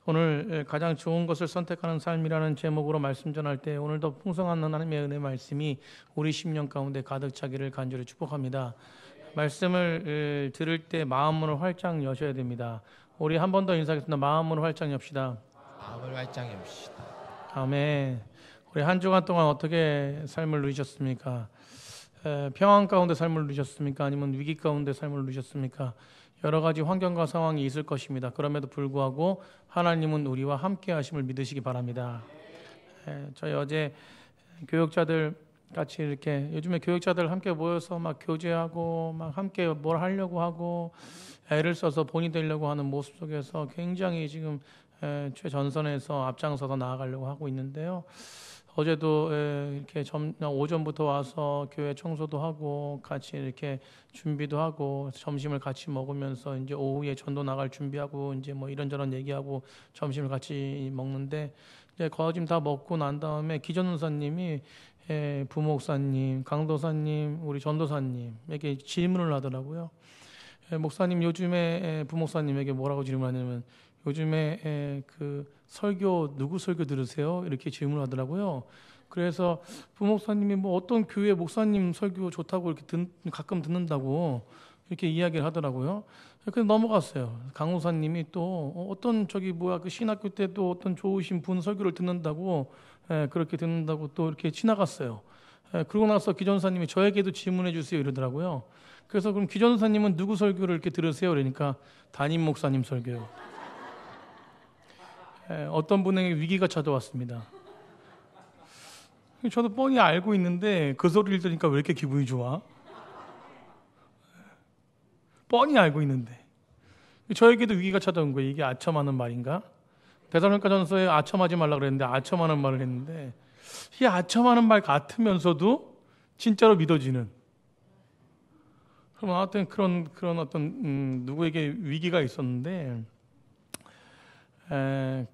오늘 가장 좋은 것을 선택하는 삶이라는 제목으로 말씀 전할 때 오늘도 풍성한 하나님의 은혜 말씀이 우리 심령 가운데 가득 차기를 간절히 축복합니다. 말씀을 들을 때 마음을 활짝 여셔야 됩니다. 우리 한 번 더 인사하겠습니다. 마음을 활짝 엽시다. 마음을 활짝 엽시다. 아멘. 우리 한 주간 동안 어떻게 삶을 누리셨습니까? 평안 가운데 삶을 누리셨습니까? 아니면 위기 가운데 삶을 누리셨습니까? 여러 가지 환경과 상황이 있을 것입니다. 그럼에도 불구하고 하나님은 우리와 함께 하심을 믿으시기 바랍니다. 저희 어제 교육자들 같이 이렇게 요즘에 교육자들 함께 모여서 막 교제하고 막 함께 뭘 하려고 하고 애를 써서 본이 되려고 하는 모습 속에서 굉장히 지금 최전선에서 앞장서서 나아가려고 하고 있는데요. 어제도 이렇게 오전부터 와서 교회 청소도 하고 같이 이렇게 준비도 하고 점심을 같이 먹으면서 이제 오후에 전도 나갈 준비하고 이제 뭐 이런저런 얘기하고 점심을 같이 먹는데 이제 거짐 다 먹고 난 다음에 기전사님이 부목사님, 강도사님, 우리 전도사님에게 질문을 하더라고요. 목사님 요즘에 부목사님에게 뭐라고 질문하냐면 요즘에 그 설교 누구 설교 들으세요? 이렇게 질문을 하더라고요. 그래서 부목사님이 뭐 어떤 교회 목사님 설교 좋다고 이렇게 가끔 듣는다고 이렇게 이야기를 하더라고요. 그래서 넘어갔어요. 강호사님이 또 어떤 그 신학교 때 또 어떤 좋으신 분 설교를 듣는다고 그렇게 듣는다고 또 이렇게 지나갔어요. 그러고 나서 기전사님이 저에게도 질문해 주세요 이러더라고요. 그래서 그럼 기전사님은 누구 설교를 이렇게 들으세요? 그러니까 담임 목사님 설교요. 어떤 분에게 위기가 찾아왔습니다. 저도 뻔히 알고 있는데 그 소리를 들으니까 왜 이렇게 기분이 좋아? 뻔히 알고 있는데 저에게도 위기가 찾아온 거예요. 이게 아첨하는 말인가? 데살로니가전서에 아첨하지 말라 그랬는데 아첨하는 말을 했는데 이 아첨하는 말 같으면서도 진짜로 믿어지는 그럼 하여튼 그런 어떤 누구에게 위기가 있었는데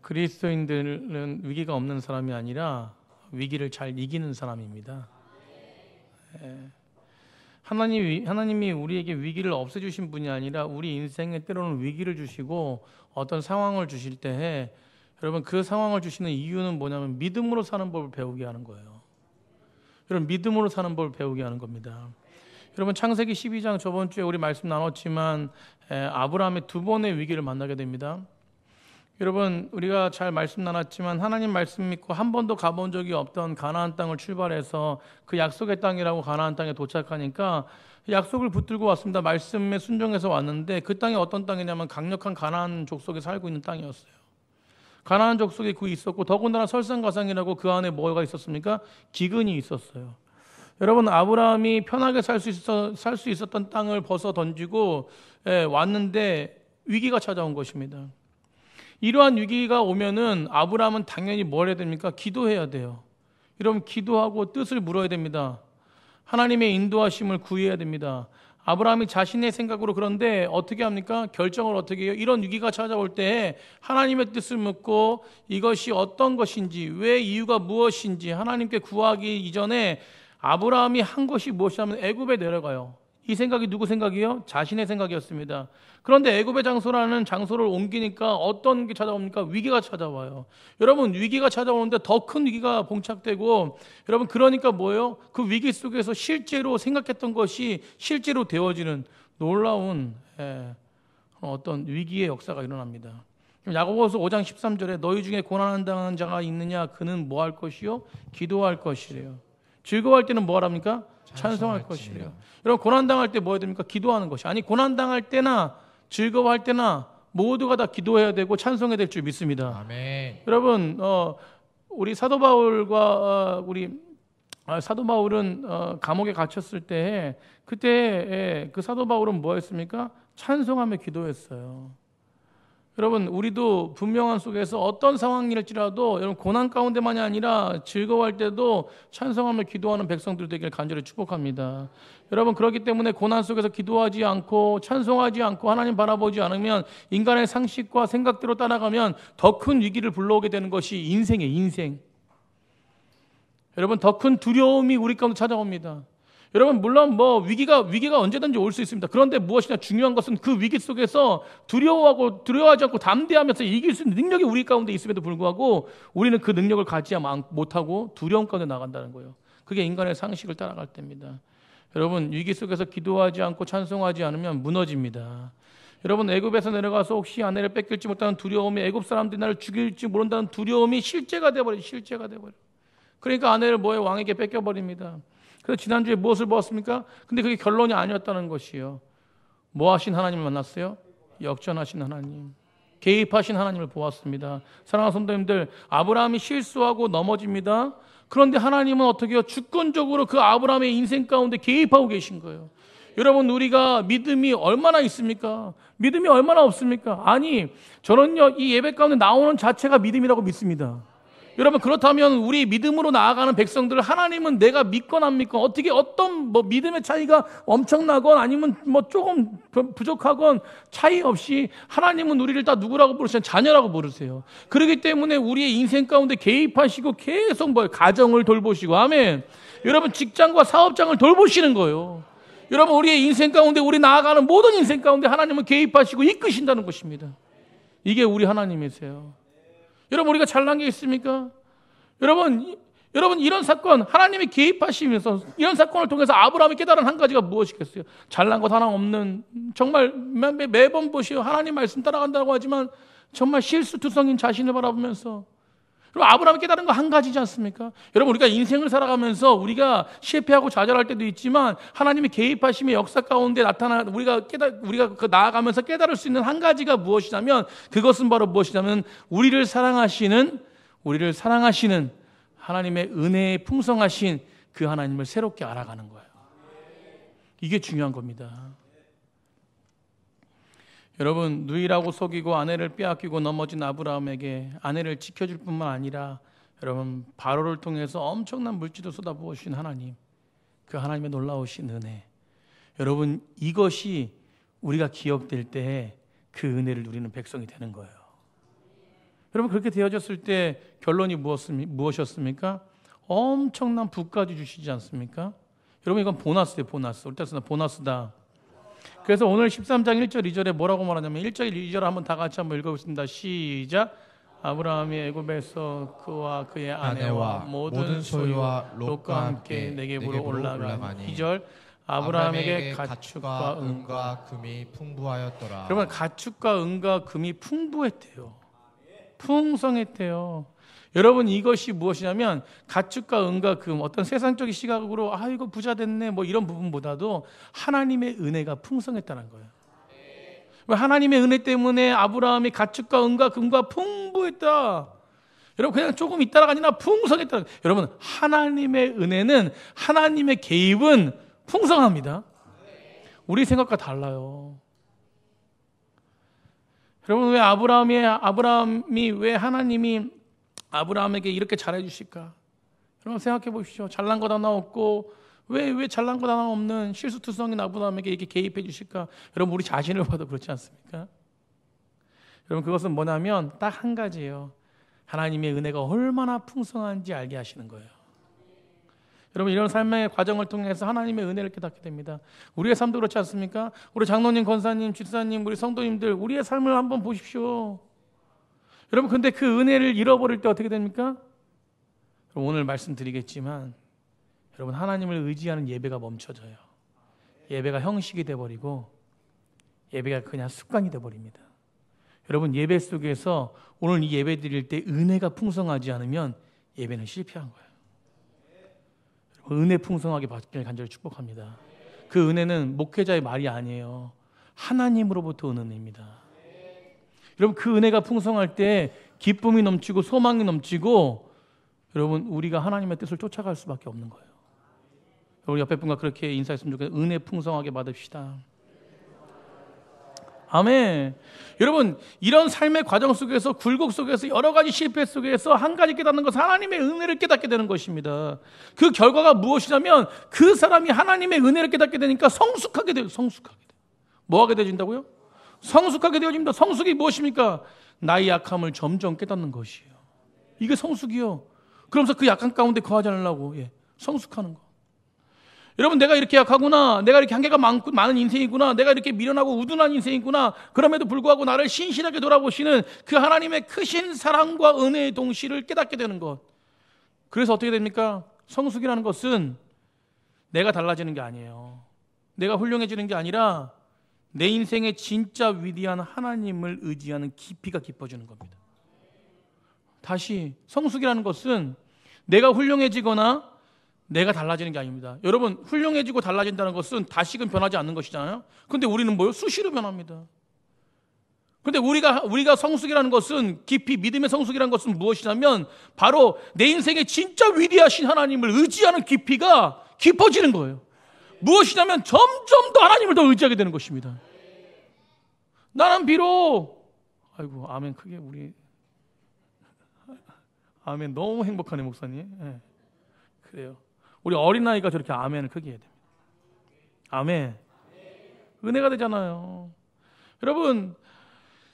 그리스도인들은 위기가 없는 사람이 아니라 위기를 잘 이기는 사람입니다. 하나님이 우리에게 위기를 없애주신 분이 아니라 우리 인생에 때로는 위기를 주시고 어떤 상황을 주실 때에 여러분 그 상황을 주시는 이유는 뭐냐면 믿음으로 사는 법을 배우게 하는 거예요. 여러분 믿음으로 사는 법을 배우게 하는 겁니다. 여러분 창세기 12장 저번 주에 우리 말씀 나눴지만 아브라함의 두 번의 위기를 만나게 됩니다. 여러분 우리가 잘 말씀 나눴지만 하나님 말씀 믿고 한 번도 가본 적이 없던 가나안 땅을 출발해서 그 약속의 땅이라고 가나안 땅에 도착하니까 약속을 붙들고 왔습니다. 말씀에 순종해서 왔는데 그 땅이 어떤 땅이냐면 강력한 가나안 족속이 살고 있는 땅이었어요. 가나안 족속이 그 있었고 더군다나 설상가상이라고 그 안에 뭐가 있었습니까? 기근이 있었어요. 여러분 아브라함이 편하게 살 수 있었던 땅을 벗어 던지고 왔는데 위기가 찾아온 것입니다. 이러한 위기가 오면은 아브라함은 당연히 뭘 해야 됩니까? 기도해야 돼요. 여러분 기도하고 뜻을 물어야 됩니다. 하나님의 인도하심을 구해야 됩니다. 아브라함이 자신의 생각으로 그런데 어떻게 합니까? 결정을 어떻게 해요? 이런 위기가 찾아올 때 하나님의 뜻을 묻고 이것이 어떤 것인지 왜 이유가 무엇인지 하나님께 구하기 이전에 아브라함이 한 것이 무엇이냐면 애굽에 내려가요. 이 생각이 누구 생각이요? 자신의 생각이었습니다. 그런데 애굽의 장소라는 장소를 옮기니까 어떤 게 찾아옵니까? 위기가 찾아와요. 여러분 위기가 찾아오는데 더 큰 위기가 봉착되고 여러분 그러니까 뭐예요? 그 위기 속에서 실제로 생각했던 것이 실제로 되어지는 놀라운 어떤 위기의 역사가 일어납니다. 야고보서 5장 13절에 너희 중에 고난 당하는 자가 있느냐? 그는 뭐 할 것이요? 기도할 것이래요. 즐거워할 때는 뭐 하랍니까? 찬송할 것이래요. 여러분 고난당할 때 뭐 해야 됩니까? 기도하는 것이. 아니 고난당할 때나 즐거워할 때나 모두가 다 기도해야 되고 찬송해야 될 줄 믿습니다. 아멘. 여러분 우리 사도 바울과 사도 바울은 감옥에 갇혔을 때 그때 그 사도 바울은 뭐 했습니까? 찬송하며 기도했어요. 여러분 우리도 분명한 속에서 어떤 상황일지라도 여러분 고난 가운데만이 아니라 즐거워할 때도 찬송하며 기도하는 백성들 되길 간절히 축복합니다. 여러분 그렇기 때문에 고난 속에서 기도하지 않고 찬송하지 않고 하나님 바라보지 않으면 인간의 상식과 생각대로 따라가면 더 큰 위기를 불러오게 되는 것이 인생이에요. 인생. 여러분 더 큰 두려움이 우리 가운데 찾아옵니다. 여러분 물론 뭐 위기가 언제든지 올 수 있습니다. 그런데 무엇이냐 중요한 것은 그 위기 속에서 두려워하지 않고 담대하면서 이길 수 있는 능력이 우리 가운데 있음에도 불구하고 우리는 그 능력을 가지지 못하고 두려움 가운데 나간다는 거예요. 그게 인간의 상식을 따라갈 때입니다. 여러분 위기 속에서 기도하지 않고 찬송하지 않으면 무너집니다. 여러분 애굽에서 내려가서 혹시 아내를 뺏길지 못하는 두려움이 애굽 사람들이 나를 죽일지 모른다는 두려움이 실제가 돼버려요. 그러니까 아내를 왕에게 뺏겨버립니다. 그래서 지난주에 무엇을 보았습니까? 근데 그게 결론이 아니었다는 것이요. 뭐 하신 하나님을 만났어요? 역전하신 하나님, 개입하신 하나님을 보았습니다. 사랑하는 성도님들, 아브라함이 실수하고 넘어집니다. 그런데 하나님은 어떻게 해요? 주권적으로 그 아브라함의 인생 가운데 개입하고 계신 거예요. 여러분 우리가 믿음이 얼마나 있습니까? 믿음이 얼마나 없습니까? 아니 저는요 이 예배 가운데 나오는 자체가 믿음이라고 믿습니다. 여러분 그렇다면 우리 믿음으로 나아가는 백성들을 하나님은 내가 믿건 안 믿건 어떻게 어떤 믿음의 차이가 엄청나건 아니면 조금 부족하건 차이 없이 하나님은 우리를 다 누구라고 부르세요? 자녀라고 부르세요. 그렇기 때문에 우리의 인생 가운데 개입하시고 계속 가정을 돌보시고 아멘. 여러분 직장과 사업장을 돌보시는 거예요. 여러분 우리의 인생 가운데 우리 나아가는 모든 인생 가운데 하나님은 개입하시고 이끄신다는 것입니다. 이게 우리 하나님이세요. 여러분 우리가 잘난 게 있습니까? 여러분 이런 사건 하나님이 개입하시면서 이런 사건을 통해서 아브라함이 깨달은 한 가지가 무엇이겠어요? 잘난 것 하나 없는 정말 매번 보시오 하나님 말씀 따라간다고 하지만 정말 실수투성인 자신을 바라보면서 그럼 아브라함이 깨달은 거 한 가지지 않습니까? 여러분 우리가 인생을 살아가면서 우리가 실패하고 좌절할 때도 있지만 하나님의 개입하심의 역사 가운데 우리가 나아가면서 깨달을 수 있는 한 가지가 무엇이냐면 그것은 바로 무엇이냐면 우리를 사랑하시는 하나님의 은혜에 풍성하신 그 하나님을 새롭게 알아가는 거예요. 이게 중요한 겁니다. 여러분 누이라고 속이고 아내를 빼앗기고 넘어진 아브라함에게 아내를 지켜줄 뿐만 아니라 여러분 바로를 통해서 엄청난 물질도 쏟아부으신 하나님, 그 하나님의 놀라우신 은혜, 여러분 이것이 우리가 기억될 때 그 은혜를 누리는 백성이 되는 거예요. 여러분 그렇게 되어졌을 때 결론이 무엇이었습니까? 엄청난 부까지 주시지 않습니까? 여러분 이건 보너스예요. 보너스. 우리 뜻은 보너스다. 그래서 오늘 13장 1절 2절에 뭐라고 말하냐면 1절 2절 한번 다 같이 한번 읽어보겠습니다. 시작. 아브라함이 애굽에서 그와 그의 아내와 모든 소유와 롯과 함께 네겝으로 올라가니 2절. 아브라함에게 가축과 은과 금이 풍부하였더라. 여러분 가축과 은과 금이 풍부했대요. 풍성했대요. 여러분 이것이 무엇이냐면 가축과 은과 금 어떤 세상적인 시각으로 이거 부자 됐네 이런 부분보다도 하나님의 은혜가 풍성했다는 거예요. 하나님의 은혜 때문에 아브라함이 가축과 은과 금과 풍부했다. 여러분 그냥 조금 있다가 아니라 풍성했다. 여러분 하나님의 은혜는 하나님의 개입은 풍성합니다. 우리 생각과 달라요. 여러분 왜 아브라함이 왜 하나님이 아브라함에게 이렇게 잘해 주실까? 여러분 생각해 보십시오. 잘난 것 하나 없고 왜 잘난 것 하나 없는 실수투성인 아브라함에게 이렇게 개입해 주실까? 여러분 우리 자신을 봐도 그렇지 않습니까? 여러분 그것은 뭐냐면 딱 한 가지예요. 하나님의 은혜가 얼마나 풍성한지 알게 하시는 거예요. 여러분 이런 삶의 과정을 통해서 하나님의 은혜를 깨닫게 됩니다. 우리의 삶도 그렇지 않습니까? 우리 장로님, 권사님, 집사님, 우리 성도님들 우리의 삶을 한번 보십시오. 여러분 근데 그 은혜를 잃어버릴 때 어떻게 됩니까? 오늘 말씀드리겠지만 여러분 하나님을 의지하는 예배가 멈춰져요. 예배가 형식이 돼버리고 예배가 그냥 습관이 돼버립니다. 여러분 예배 속에서 오늘 이 예배 드릴 때 은혜가 풍성하지 않으면 예배는 실패한 거예요. 은혜 풍성하게 받기를 간절히 축복합니다. 그 은혜는 목회자의 말이 아니에요. 하나님으로부터 오는 은혜입니다. 여러분 그 은혜가 풍성할 때 기쁨이 넘치고 소망이 넘치고 여러분 우리가 하나님의 뜻을 쫓아갈 수밖에 없는 거예요. 우리 옆에 분과 그렇게 인사했으면 좋겠어요. 은혜 풍성하게 받읍시다. 아멘. 여러분 이런 삶의 과정 속에서 굴곡 속에서 여러 가지 실패 속에서 한 가지 깨닫는 것은 하나님의 은혜를 깨닫게 되는 것입니다. 그 결과가 무엇이냐면 그 사람이 하나님의 은혜를 깨닫게 되니까 성숙하게 돼요. 뭐 하게 되어진다고요? 성숙하게 되어집니다. 성숙이 무엇입니까? 나의 약함을 점점 깨닫는 것이에요. 이게 성숙이요. 그러면서 그 약함 가운데 거하지 않으려고 성숙하는 거. 여러분, 내가 이렇게 약하구나, 내가 이렇게 한계가 많은 인생이구나, 내가 이렇게 미련하고 우둔한 인생이구나, 그럼에도 불구하고 나를 신실하게 돌아보시는 그 하나님의 크신 사랑과 은혜의 동시를 깨닫게 되는 것. 그래서 어떻게 됩니까? 성숙이라는 것은 내가 달라지는 게 아니에요. 내가 훌륭해지는 게 아니라 내 인생의 진짜 위대한 하나님을 의지하는 깊이가 깊어지는 겁니다. 다시, 성숙이라는 것은 내가 훌륭해지거나 내가 달라지는 게 아닙니다. 여러분, 훌륭해지고 달라진다는 것은 다시금 변하지 않는 것이잖아요. 그런데 우리는 뭐요? 수시로 변합니다. 그런데 우리가 성숙이라는 것은, 깊이 믿음의 성숙이라는 것은 무엇이냐면 바로 내 인생의 진짜 위대하신 하나님을 의지하는 깊이가 깊어지는 거예요. 무엇이냐면 점점 더 하나님을 더 의지하게 되는 것입니다. 나는 비록, 아이고, 아멘 크게 우리, 아멘 너무 행복하네 목사님. 네. 그래요. 우리 어린아이가 저렇게 아멘을 크게 해야 됩니다. 아멘. 은혜가 되잖아요. 여러분,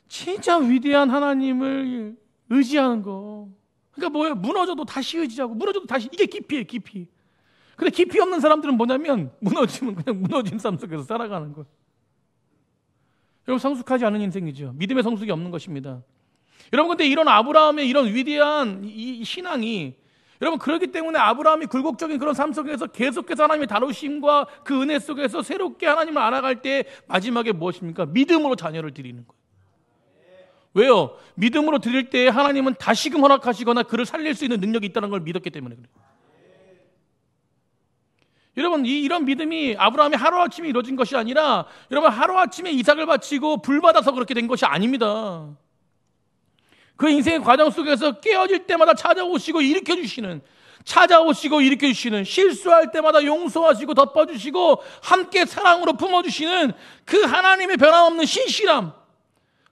진짜 위대한 하나님을 의지하는 거. 그러니까 뭐예요? 무너져도 다시 의지하고, 무너져도 다시. 이게 깊이에요, 깊이. 근데 깊이 없는 사람들은 뭐냐면 무너지면 그냥 무너진 삶 속에서 살아가는 거예요. 여러분, 성숙하지 않은 인생이죠. 믿음의 성숙이 없는 것입니다. 여러분, 근데 이런 아브라함의 이런 위대한 이 신앙이, 여러분, 그렇기 때문에 아브라함이 굴곡적인 그런 삶 속에서 계속해서 하나님의 다루심과 그 은혜 속에서 새롭게 하나님을 알아갈 때 마지막에 무엇입니까? 믿음으로 자녀를 드리는 거예요. 왜요? 믿음으로 드릴 때 하나님은 다시금 허락하시거나 그를 살릴 수 있는 능력이 있다는 걸 믿었기 때문에 그래요. 여러분, 이런 믿음이 아브라함이 하루아침에 이루어진 것이 아니라, 여러분, 하루아침에 이삭을 바치고 불 받아서 그렇게 된 것이 아닙니다. 그 인생의 과정 속에서 깨어질 때마다 찾아오시고 일으켜주시는, 실수할 때마다 용서하시고 덮어주시고 함께 사랑으로 품어주시는 그 하나님의 변함없는 신실함,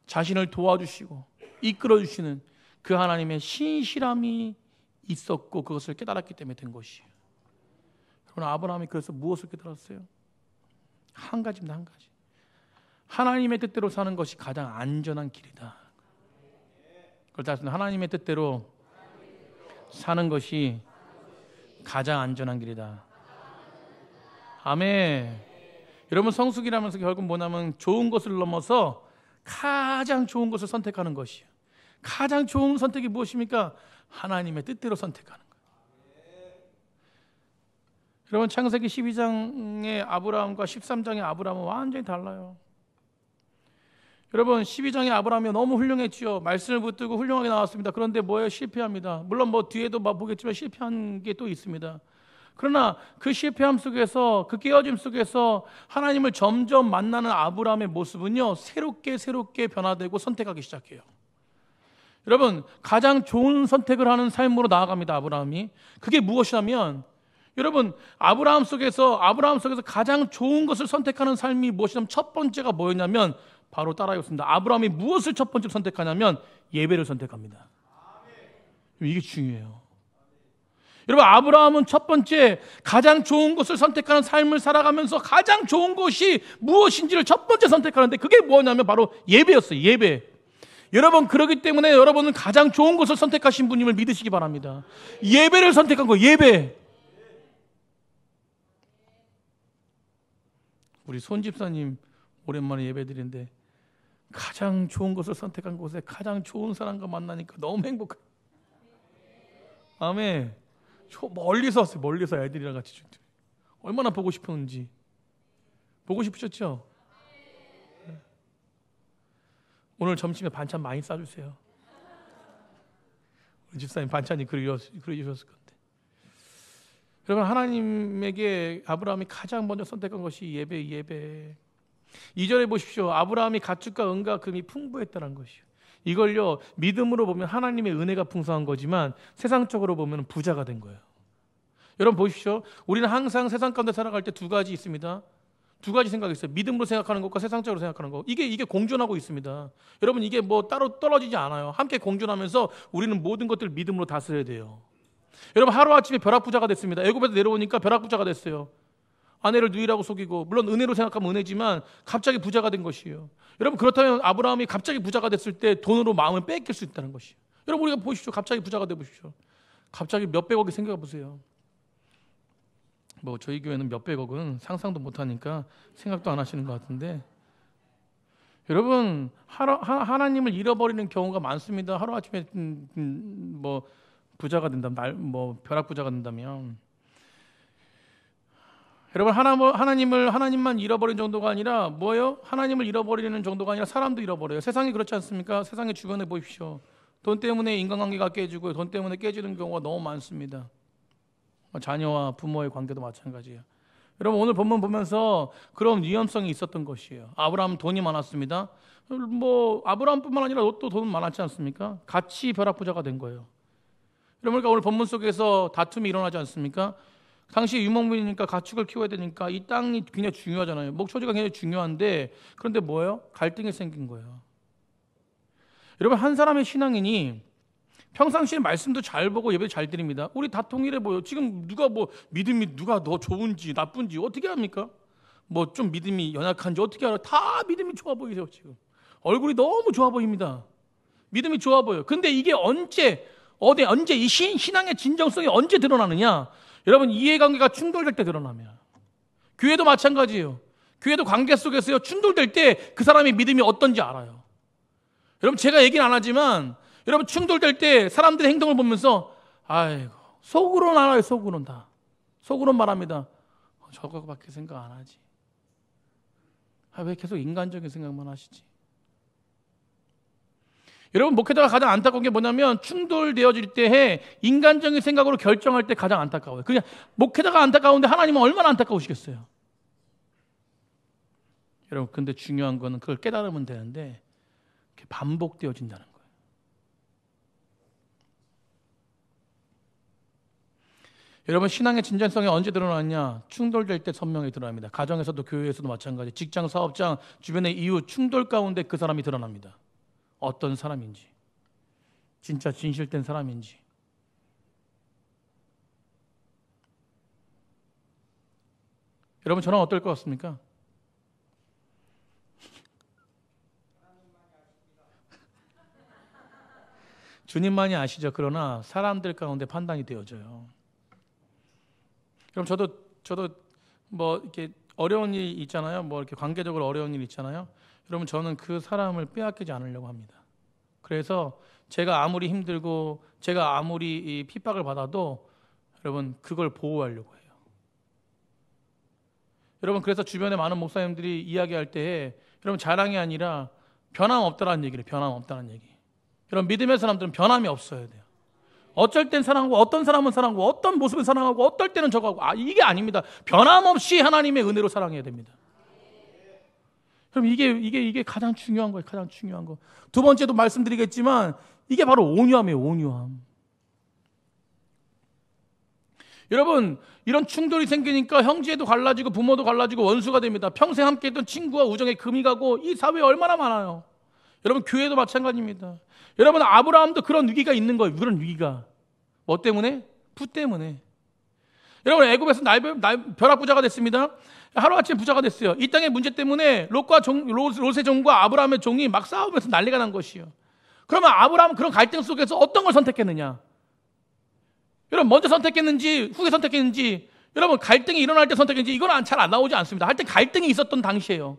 자신을 도와주시고 이끌어주시는 그 하나님의 신실함이 있었고 그것을 깨달았기 때문에 된 것이에요. 여러분, 아브라함이 그래서 무엇을 깨달았어요? 한 가지입니다. 한 가지. 하나님의 뜻대로 사는 것이 가장 안전한 길이다. 그렇다. 하나님의 뜻대로 사는 것이 가장 안전한 길이다. 아멘. 여러분, 성숙이라면서 결국 뭐냐면 좋은 것을 넘어서 가장 좋은 것을 선택하는 것이에요. 가장 좋은 선택이 무엇입니까? 하나님의 뜻대로 선택하는 거예요. 여러분, 창세기 12장의 아브라함과 13장의 아브라함은 완전히 달라요. 여러분, 12장의 아브라함이 너무 훌륭했지요. 말씀을 붙들고 훌륭하게 나왔습니다. 그런데 뭐예요? 실패합니다. 물론 뭐 뒤에도 보겠지만 실패한 게 또 있습니다. 그러나 그 실패함 속에서, 그 깨어짐 속에서 하나님을 점점 만나는 아브라함의 모습은요, 새롭게 변화되고 선택하기 시작해요. 여러분, 가장 좋은 선택을 하는 삶으로 나아갑니다. 아브라함이. 그게 무엇이냐면, 여러분, 아브라함 속에서 가장 좋은 것을 선택하는 삶이 무엇이냐면, 첫 번째가 뭐였냐면 바로 따라하겠습니다. 아브라함이 무엇을 첫 번째로 선택하냐면 예배를 선택합니다. 이게 중요해요. 여러분, 아브라함은 첫 번째 가장 좋은 것을 선택하는 삶을 살아가면서 가장 좋은 것이 무엇인지를 첫 번째 선택하는데, 그게 뭐냐면 바로 예배였어요. 예배. 여러분, 그렇기 때문에 여러분은 가장 좋은 것을 선택하신 분임을 믿으시기 바랍니다. 예배를 선택한 거예요. 예배. 우리 손 집사님 오랜만에 예배드리는데 가장 좋은 것을 선택한 곳에 가장 좋은 사람과 만나니까 너무 행복해요. 아멘. 멀리서 왔어요. 멀리서 애들이랑 같이. 얼마나 보고 싶었는지. 보고 싶으셨죠? 오늘 점심에 반찬 많이 싸주세요. 우리 집사님 반찬이 그려주셨을 건데. 여러분, 하나님에게 아브라함이 가장 먼저 선택한 것이 예배. 2절에 보십시오. 아브라함이 가축과 은과 금이 풍부했다는 것이요. 이걸요, 믿음으로 보면 하나님의 은혜가 풍성한 거지만 세상적으로 보면 부자가 된 거예요. 여러분 보십시오. 우리는 항상 세상 가운데 살아갈 때 두 가지 있습니다. 두 가지 생각이 있어요. 믿음으로 생각하는 것과 세상적으로 생각하는 것. 이게 공존하고 있습니다. 여러분, 이게 뭐 따로 떨어지지 않아요. 함께 공존하면서 우리는 모든 것들을 믿음으로 다스려야 돼요. 여러분, 하루아침에 벼락부자가 됐습니다. 애굽에서 내려오니까 벼락부자가 됐어요. 아내를 누이라고 속이고, 물론 은혜로 생각하면 은혜지만 갑자기 부자가 된 것이에요. 여러분, 그렇다면 아브라함이 갑자기 부자가 됐을 때 돈으로 마음을 뺏길 수 있다는 것이에요. 여러분, 우리가 보십시오. 갑자기 부자가 돼 보십시오. 갑자기 몇백억이 생겨 보세요. 뭐 저희 교회는 몇백억은 상상도 못하니까 생각도 안 하시는 것 같은데, 여러분 하나님을 잃어버리는 경우가 많습니다. 하루아침에 뭐 부자가 된다면, 뭐 벼락 부자가 된다면, 여러분 하나님만 잃어버리는 정도가 아니라 뭐예요? 하나님을 잃어버리는 정도가 아니라 사람도 잃어버려요. 세상이 그렇지 않습니까? 세상의 주변에 보십시오. 돈 때문에 인간관계가 깨지고 돈 때문에 깨지는 경우가 너무 많습니다. 자녀와 부모의 관계도 마찬가지예요. 여러분 오늘 본문 보면서 그런 위험성이 있었던 것이에요. 아브라함은 돈이 많았습니다. 뭐 아브라함뿐만 아니라 롯도 돈 많았지 않습니까? 같이 벼락부자가 된 거예요. 여러분 오늘 본문 속에서 다툼이 일어나지 않습니까? 당시 유목민이니까 가축을 키워야 되니까 이 땅이 굉장히 중요하잖아요. 목초지가 굉장히 중요한데, 그런데 뭐예요? 갈등이 생긴 거예요. 여러분 한 사람의 신앙인이 평상시에 말씀도 잘 보고 예배 잘 드립니다. 우리 다 통일해 보여. 지금 누가 뭐 믿음이 누가 더 좋은지 나쁜지 어떻게 합니까? 뭐 좀 믿음이 연약한지 어떻게 알아요? 다 믿음이 좋아 보이세요. 지금 얼굴이 너무 좋아 보입니다. 믿음이 좋아 보여요. 근데 이게 언제 이 신앙의 진정성이 언제 드러나느냐? 여러분 이해관계가 충돌될 때 드러납니다. 교회도 마찬가지예요. 교회도 관계 속에서요, 충돌될 때 그 사람의 믿음이 어떤지 알아요. 여러분 제가 얘기는 안 하지만 여러분 충돌될 때 사람들의 행동을 보면서 아이고 속으로는 알아요. 속으로는 다. 속으로는 말합니다. 저거밖에 생각 안 하지. 왜 계속 인간적인 생각만 하시지? 여러분 목회자가 가장 안타까운 게 뭐냐면 충돌되어질 때에 인간적인 생각으로 결정할 때 가장 안타까워요. 그냥 목회자가 안타까운데 하나님은 얼마나 안타까우시겠어요? 여러분 근데 중요한 거는 그걸 깨달으면 되는데 그게 반복되어진다는 거예요. 여러분 신앙의 진정성이 언제 드러나냐? 충돌될 때 선명히 드러납니다. 가정에서도 교회에서도 마찬가지. 직장, 사업장, 주변의 이웃 충돌 가운데 그 사람이 드러납니다. 어떤 사람인지, 진짜 진실된 사람인지. 여러분 저는 어떨 것 같습니까? 주님만이 아시죠. 그러나 사람들 가운데 판단이 되어져요. 그럼 저도 뭐 이렇게 어려운 일이 있잖아요. 뭐 이렇게 관계적으로 어려운 일이 있잖아요. 여러분 저는 그 사람을 빼앗기지 않으려고 합니다. 그래서 제가 아무리 힘들고 제가 아무리 이 핍박을 받아도 여러분 그걸 보호하려고 해요. 여러분 그래서 주변에 많은 목사님들이 이야기할 때 여러분 자랑이 아니라 변함없다라는 얘기를 변함없다는 얘기. 여러분 믿음의 사람들은 변함이 없어야 돼요. 어쩔 땐 사랑하고 어떤 사람은 사랑하고 어떤 모습은 사랑하고 어떨 때는 저거하고 이게 아닙니다. 변함없이 하나님의 은혜로 사랑해야 됩니다. 그럼 이게 가장 중요한 거예요. 가장 중요한 거. 두 번째도 말씀드리겠지만 이게 바로 온유함이에요. 온유함. 여러분 이런 충돌이 생기니까 형제도 갈라지고 부모도 갈라지고 원수가 됩니다. 평생 함께했던 친구와 우정에 금이 가고 이 사회에 얼마나 많아요. 여러분 교회도 마찬가지입니다. 여러분 아브라함도 그런 위기가 있는 거예요. 그런 위기가. 뭐 때문에? 부 때문에. 여러분 애굽에서 벼락부자가 됐습니다. 하루아침에 부자가 됐어요. 이 땅의 문제 때문에 롯의 종과 아브라함의 종이 막 싸우면서 난리가 난 것이요. 그러면 아브라함은 그런 갈등 속에서 어떤 걸 선택했느냐? 여러분 먼저 선택했는지 후에 선택했는지, 여러분 갈등이 일어날 때 선택했는지 이건 잘 안 나오지 않습니다. 하여튼 갈등이 있었던 당시에요.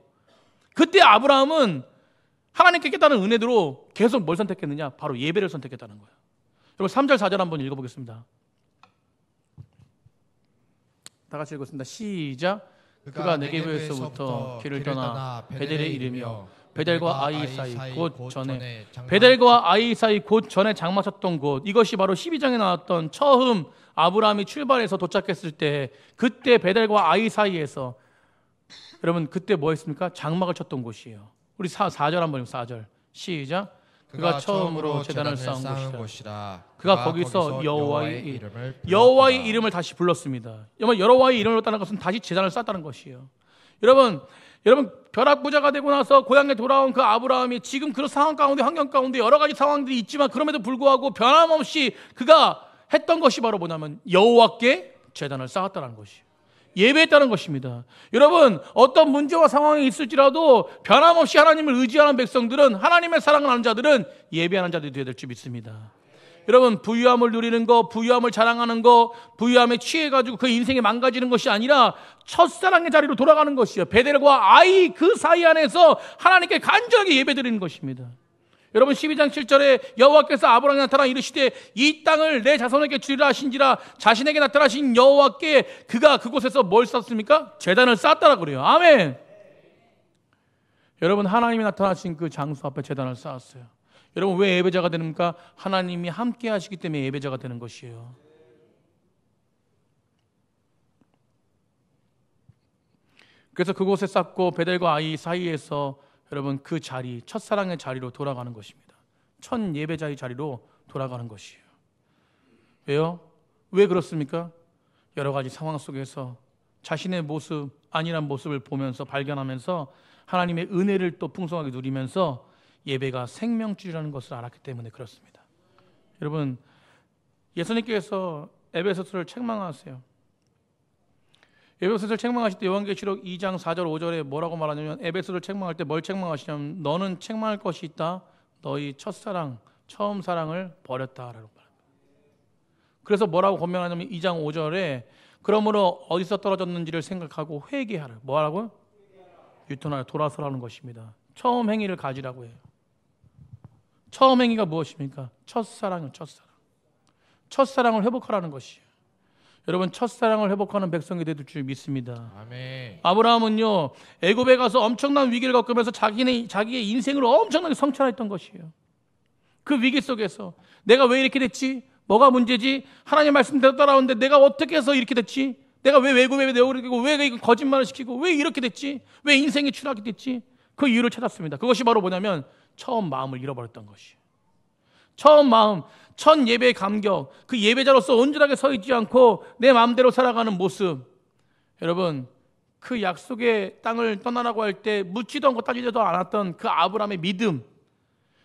그때 아브라함은 하나님께 깨달은 은혜대로 계속 뭘 선택했느냐? 바로 예배를 선택했다는 거예요. 여러분 3절 4절 한번 읽어보겠습니다. 다 같이 읽겠습니다. 시작. 그가 네게브에서부터 길을 떠나 베델에 이르며 베델과 아이 사이 곧 전에 베델과 아이 사이 곧 전에 장마쳤던 곳, 이것이 바로 12장에 나왔던 처음 아브라함이 출발해서 도착했을 때 그때 베델과 아이 사이에서 여러분 그때 뭐 했습니까? 장막을 쳤던 곳이에요. 우리 4절 한번 읽어요. 4절 시작. 그가 처음으로 제단을 쌓은 곳이라. 그가 거기서 여호와의 이름을 다시 불렀습니다. 여호와의 이름을 따는 것은 다시 제단을 쌓았다는 것이에요. 여러분 벼락부자가 되고 나서 고향에 돌아온 그 아브라함이 지금 그런 상황 가운데, 환경 가운데 여러 가지 상황들이 있지만 그럼에도 불구하고 변함없이 그가 했던 것이 바로 뭐냐면 여호와께 제단을 쌓았다는 것이에요. 예배했다는 것입니다. 여러분 어떤 문제와 상황이 있을지라도 변함없이 하나님을 의지하는 백성들은, 하나님의 사랑을 하는 자들은 예배하는 자들이 되어야 될 줄 믿습니다. 여러분, 부유함을 누리는 거, 부유함을 자랑하는 거, 부유함에 취해가지고 그 인생이 망가지는 것이 아니라 첫사랑의 자리로 돌아가는 것이요. 베델과 아이 그 사이 안에서 하나님께 간절하게 예배드리는 것입니다. 여러분, 12장 7절에 여호와께서 아브라함에게 나타나 이르시되 이 땅을 내 자손에게 주리라 하신지라 자신에게 나타나신 여호와께 그가 그곳에서 뭘 쌓습니까? 제단을 쌓았다라 그래요. 아멘. 여러분, 하나님이 나타나신 그 장소 앞에 제단을 쌓았어요. 여러분, 왜 예배자가 됩니까? 하나님이 함께 하시기 때문에 예배자가 되는 것이에요. 그래서 그곳에 쌓고 베델과 아이 사이에서 여러분 그 자리, 첫사랑의 자리로 돌아가는 것입니다. 첫 예배자의 자리로 돌아가는 것이에요. 왜요? 왜 그렇습니까? 여러 가지 상황 속에서 자신의 모습, 아니란 모습을 보면서 발견하면서 하나님의 은혜를 또 풍성하게 누리면서 예배가 생명줄이라는 것을 알았기 때문에 그렇습니다. 여러분, 예수님께서 에베소서를 책망하세요. 에베소서를 책망하실 때 요한계시록 2장 4절 5절에 뭐라고 말하냐면, 에베소를 책망할 때 뭘 책망하시냐면 너는 책망할 것이 있다. 너희 첫사랑, 처음 사랑을 버렸다라고 말합니다. 그래서 뭐라고 권면하냐면 2장 5절에 그러므로 어디서 떨어졌는지를 생각하고 회개하라. 뭐라고요? 유턴하라, 돌아서라는 것입니다. 처음 행위를 가지라고 해요. 처음 행위가 무엇입니까? 첫사랑이요, 첫사랑. 첫사랑을 회복하라는 것이에요. 여러분, 첫사랑을 회복하는 백성이 될 줄 믿습니다. 아멘. 아브라함은요, 애굽에 가서 엄청난 위기를 겪으면서 자기의 인생을 엄청나게 성찰했던 것이에요. 그 위기 속에서 내가 왜 이렇게 됐지? 뭐가 문제지? 하나님 말씀대로 따라오는데 내가 어떻게 해서 이렇게 됐지? 내가 왜 외국에 내오르고 왜 거짓말을 시키고 왜 이렇게 됐지? 왜 인생이 추락이 됐지? 그 이유를 찾았습니다. 그것이 바로 뭐냐면 처음 마음을 잃어버렸던 것이에요. 처음 마음, 첫 예배의 감격, 그 예배자로서 온전하게 서 있지 않고 내 마음대로 살아가는 모습. 여러분, 그 약속의 땅을 떠나라고 할 때 묻지도 않고 따지지도 않았던 그 아브라함의 믿음.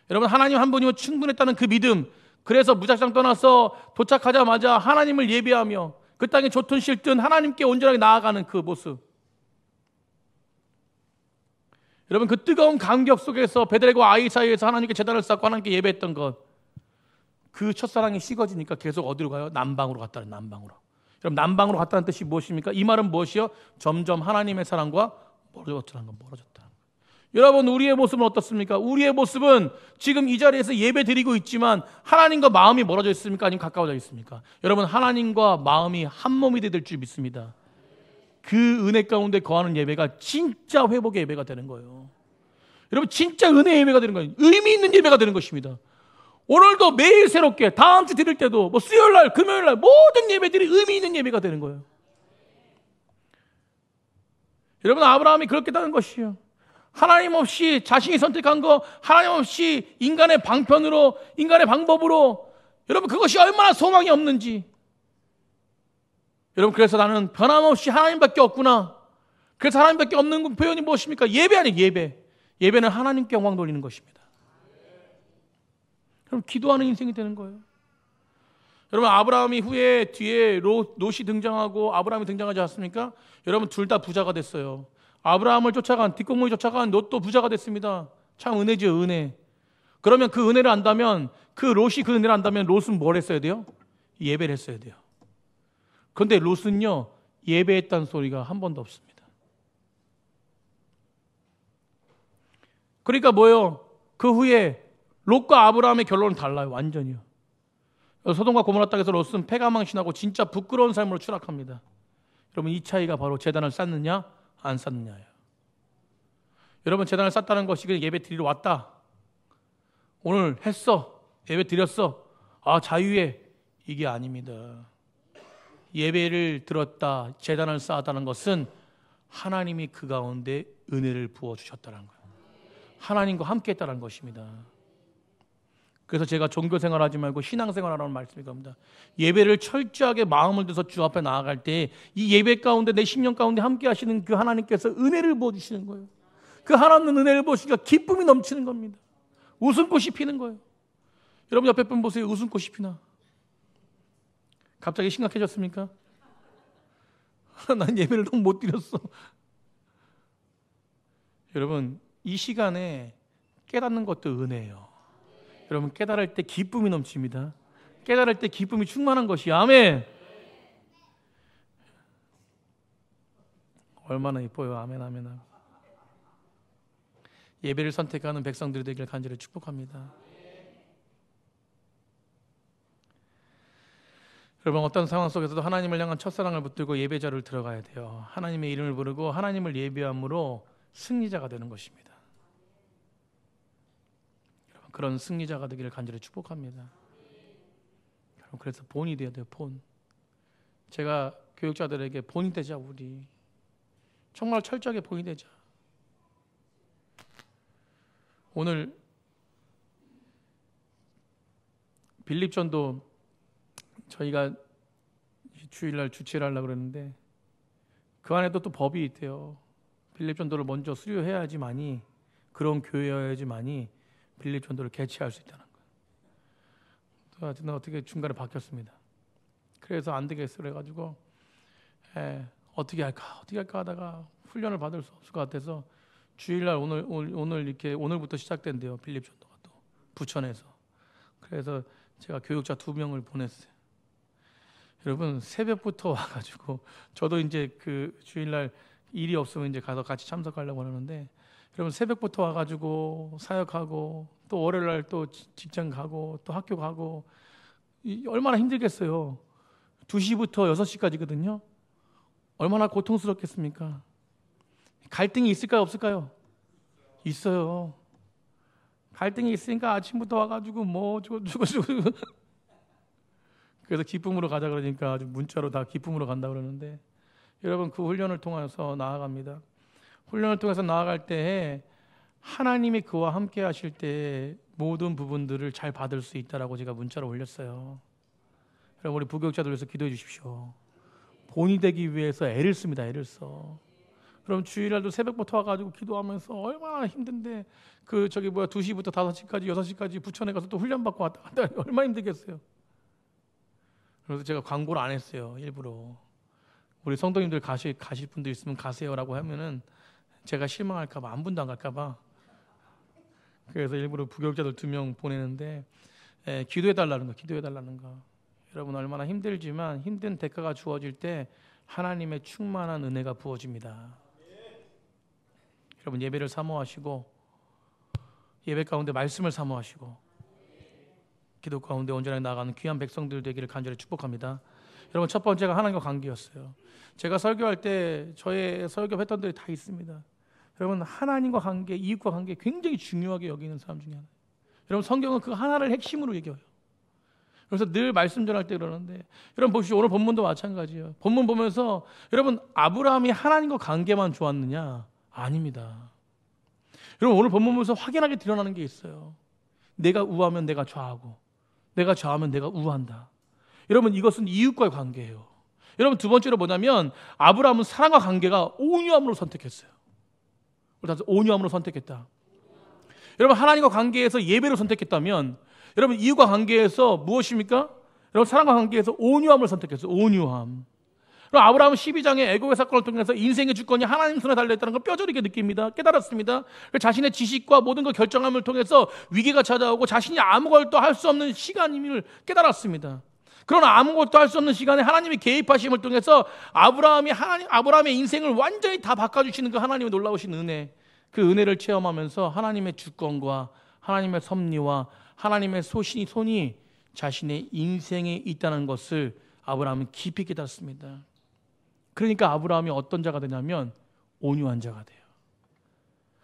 여러분, 하나님 한 분이면 충분했다는 그 믿음. 그래서 무작정 떠나서 도착하자마자 하나님을 예배하며 그 땅에 좋든 싫든 하나님께 온전하게 나아가는 그 모습. 여러분, 그 뜨거운 감격 속에서 베델과 아이 사이에서 하나님께 제단을 쌓고 하나님께 예배했던 것, 그 첫사랑이 식어지니까 계속 어디로 가요? 남방으로 갔다는, 남방으로. 여러분, 남방으로 갔다는 뜻이 무엇입니까? 이 말은 무엇이요? 점점 하나님의 사랑과 멀어졌다는 건, 멀어졌다. 여러분, 우리의 모습은 어떻습니까? 우리의 모습은 지금 이 자리에서 예배 드리고 있지만 하나님과 마음이 멀어져 있습니까? 아니면 가까워져 있습니까? 여러분, 하나님과 마음이 한 몸이 될 줄 믿습니다. 그 은혜 가운데 거하는 예배가 진짜 회복의 예배가 되는 거예요. 여러분, 진짜 은혜의 예배가 되는 거예요. 의미 있는 예배가 되는 것입니다. 오늘도 매일 새롭게, 다음 주 드릴 때도 뭐 수요일날, 금요일날 모든 예배들이 의미 있는 예배가 되는 거예요. 여러분, 아브라함이 그렇게 되는 것이에요. 하나님 없이 자신이 선택한 거, 하나님 없이 인간의 방편으로, 인간의 방법으로, 여러분, 그것이 얼마나 소망이 없는지. 여러분, 그래서 나는 변함없이 하나님밖에 없구나. 그래서 하나님밖에 없는 표현이 무엇입니까? 예배 아니에요, 예배. 예배는 하나님께 영광 돌리는 것입니다. 여러분, 기도하는 인생이 되는 거예요. 여러분, 아브라함이 후에 뒤에 롯이 등장하고 아브라함이 등장하지 않습니까? 여러분, 둘 다 부자가 됐어요. 아브라함을 쫓아간, 뒷공무니 쫓아간 롯도 부자가 됐습니다. 참 은혜죠, 은혜. 그러면 그 은혜를 안다면, 그 롯이 그 은혜를 안다면 롯은 뭘 했어야 돼요? 예배를 했어야 돼요. 그런데 롯은요, 예배했다는 소리가 한 번도 없습니다. 그러니까 뭐예요? 그 후에 롯과 아브라함의 결론은 달라요, 완전히요. 소돔과 고모라 땅에서 롯은 패가망신하고 진짜 부끄러운 삶으로 추락합니다. 여러분, 이 차이가 바로 제단을 쌓느냐 안 쌓느냐예요. 여러분, 제단을 쌓다는 것이 그냥 예배 드리러 왔다, 오늘 했어, 예배 드렸어, 아 자유해, 이게 아닙니다. 예배를 드렸다, 제단을 쌓았다는 것은 하나님이 그 가운데 은혜를 부어주셨다는 거예요. 하나님과 함께 했다는 것입니다. 그래서 제가 종교생활하지 말고 신앙생활하라는 말씀이 겁니다. 예배를 철저하게 마음을 들여서 주 앞에 나아갈 때 이 예배 가운데, 내 심령 가운데 함께 하시는 그 하나님께서 은혜를 부어주시는 거예요. 그 하나님은 은혜를 부어주시니까 기쁨이 넘치는 겁니다. 웃음꽃이 피는 거예요. 여러분, 옆에 분 보세요. 웃음꽃이 피나? 갑자기 심각해졌습니까? 난 예배를 너무 못 드렸어. 여러분, 이 시간에 깨닫는 것도 은혜예요. 여러분, 깨달을 때 기쁨이 넘칩니다. 깨달을 때 기쁨이 충만한 것이야. 아멘. 얼마나 이뻐요. 아멘, 아멘, 아멘. 예배를 선택하는 백성들이 되길 간절히 축복합니다. 여러분, 어떤 상황 속에서도 하나님을 향한 첫사랑을 붙들고 예배자를 들어가야 돼요. 하나님의 이름을 부르고 하나님을 예배함으로 승리자가 되는 것입니다. 여러분, 그런 승리자가 되기를 간절히 축복합니다. 여러분, 그래서 본이 돼야 돼요. 본. 제가 교육자들에게 본이 되자. 우리 정말 철저하게 본이 되자. 오늘 빌립전도 저희가 주일날 주치를 하려고 그랬는데 그 안에도 또 법이 있대요. 빌립전도를 먼저 수료해야지만이, 그런 교회여야지만이 빌립전도를 개최할 수 있다는 거예요. 하여튼 어떻게 중간에 바뀌었습니다. 그래서 안 되겠어 그래가지고 어떻게 할까 하다가 훈련을 받을 수 없을 것 같아서 주일날 오늘 이렇게 오늘부터 시작된대요. 빌립전도가 또 부천에서. 그래서 제가 교육자 2명을 보냈어요. 여러분, 새벽부터 와가지고 저도 이제 그 주일날 일이 없으면 이제 가서 같이 참석하려고 하는데, 여러분 새벽부터 와가지고 사역하고 또 월요일날 또 직장 가고 또 학교 가고 얼마나 힘들겠어요. 2시부터 6시까지거든요. 얼마나 고통스럽겠습니까? 갈등이 있을까요, 없을까요? 있어요. 갈등이 있으니까 아침부터 와가지고 뭐 주고 그래서 기쁨으로 가자 그러니까 아주 문자로 다 기쁨으로 간다 그러는데, 여러분 그 훈련을 통해서 나아갑니다. 훈련을 통해서 나아갈 때에 하나님이 그와 함께 하실 때 모든 부분들을 잘 받을 수 있다라고 제가 문자로 올렸어요. 여러분, 우리 부교육자들 위해서 기도해 주십시오. 본이 되기 위해서 애를 씁니다. 애를 써. 그럼 주일날도 새벽부터 와가지고 기도하면서 얼마나 힘든데, 2시부터 5시까지 6시까지 부천에 가서 또 훈련받고 왔다 갔다 얼마나 힘들겠어요. 그래서 제가 광고를 안 했어요. 일부러 우리 성도님들 가실 분들 있으면 가세요라고 하면은 제가 실망할까봐, 안분도 안 갈까봐. 그래서 일부러 부교육자들 2명 보내는데 기도해달라는 거. 여러분, 얼마나 힘들지만 힘든 대가가 주어질 때 하나님의 충만한 은혜가 부어집니다. 여러분, 예배를 사모하시고 예배 가운데 말씀을 사모하시고 기도 가운데 온전하게 나아가는 귀한 백성들 되기를 간절히 축복합니다. 여러분, 첫 번째가 하나님과 관계였어요. 제가 설교할 때 저의 설교 패턴들이 다 있습니다. 여러분, 하나님과 관계, 이웃과 관계 굉장히 중요하게 여기는 사람 중에 하나예요. 여러분, 성경은 그 하나를 핵심으로 얘기해요. 그래서 늘 말씀 전할 때 그러는데, 여러분 보시죠. 오늘 본문도 마찬가지예요. 본문 보면서 여러분, 아브라함이 하나님과 관계만 좋았느냐? 아닙니다. 여러분, 오늘 본문 보면서 확연하게 드러나는 게 있어요. 내가 우하면 내가 좌하고 내가 좌하면 내가 우한다. 여러분, 이것은 이웃과의 관계예요. 여러분, 두 번째로 뭐냐면 아브라함은 사랑과 관계가 온유함으로 선택했어요. 온유함으로 선택했다. 여러분, 하나님과 관계에서 예배를 선택했다면, 여러분 이웃과 관계에서 무엇입니까? 여러분, 사랑과 관계에서 온유함을 선택했어요. 온유함. 그럼 아브라함은 12장의 애고의 사건을 통해서 인생의 주권이 하나님 손에 달려있다는 걸 뼈저리게 느낍니다. 깨달았습니다. 자신의 지식과 모든 걸 결정함을 통해서 위기가 찾아오고 자신이 아무것도 할 수 없는 시간임을 깨달았습니다. 그러나 아무것도 할 수 없는 시간에 하나님이 개입하심을 통해서 아브라함의 인생을 완전히 다 바꿔주시는 그 하나님의 놀라우신 은혜, 그 은혜를 체험하면서 하나님의 주권과 하나님의 섭리와 하나님의 손이 자신의 인생에 있다는 것을 아브라함은 깊이 깨닫습니다. 그러니까 아브라함이 어떤 자가 되냐면 온유한 자가 돼요.